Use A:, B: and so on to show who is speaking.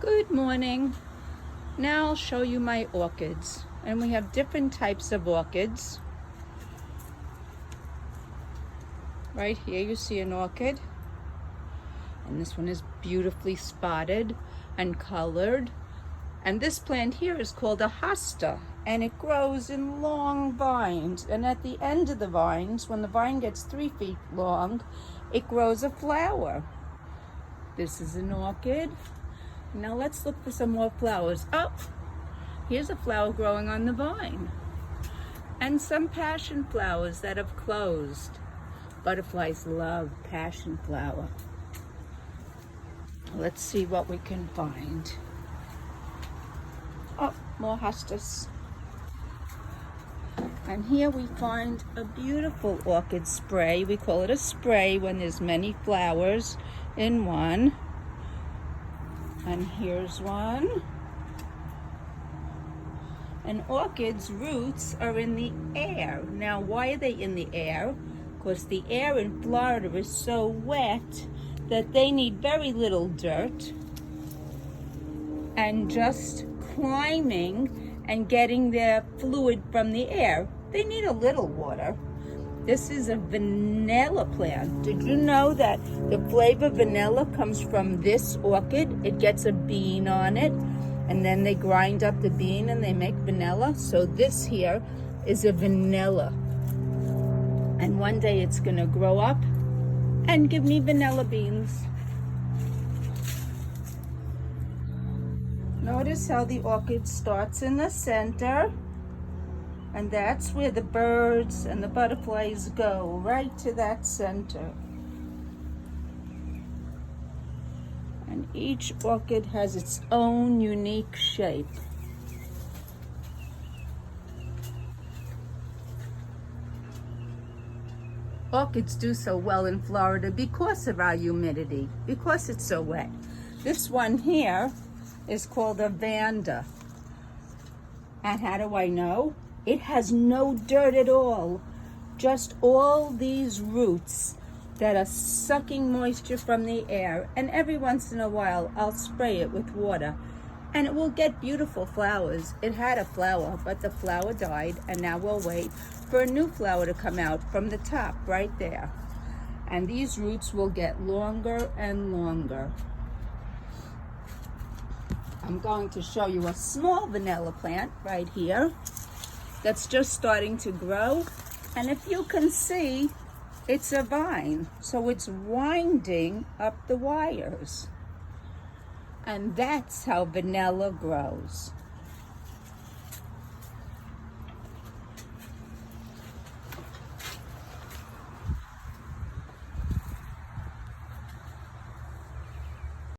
A: Good morning. Now I'll show you my orchids. And we have different types of orchids. Right here you see an orchid. And this one is beautifully spotted and colored. And this plant here is called a hosta. And it grows in long vines. And at the end of the vines, when the vine gets 3 feet long, it grows a flower. This is an orchid. Now let's look for some more flowers. Oh, here's a flower growing on the vine. And some passion flowers that have closed. Butterflies love passion flower. Let's see what we can find. Oh, more hostas. And here we find a beautiful orchid spray. We call it a spray when there's many flowers in one. And here's one. And orchids' roots are in the air. Now, why are they in the air? Because the air in Florida is so wet that they need very little dirt and just climbing and getting their fluid from the air. They need a little water. This is a vanilla plant. Did you know that the flavor vanilla comes from this orchid? It gets a bean on it, and then they grind up the bean and they make vanilla. So this here is a vanilla. And one day it's gonna grow up and give me vanilla beans. Notice how the orchid starts in the center. And that's where the birds and the butterflies go, right to that center. And each orchid has its own unique shape. Orchids do so well in Florida because of our humidity, because it's so wet. This one here is called a vanda. And how do I know? It has no dirt at all, just all these roots that are sucking moisture from the air. And every once in a while, I'll spray it with water and it will get beautiful flowers. It had a flower, but the flower died, and now we'll wait for a new flower to come out from the top right there. And these roots will get longer and longer. I'm going to show you a small vanilla plant right here that's just starting to grow. And if you can see, it's a vine. So it's winding up the wires. And that's how vanilla grows.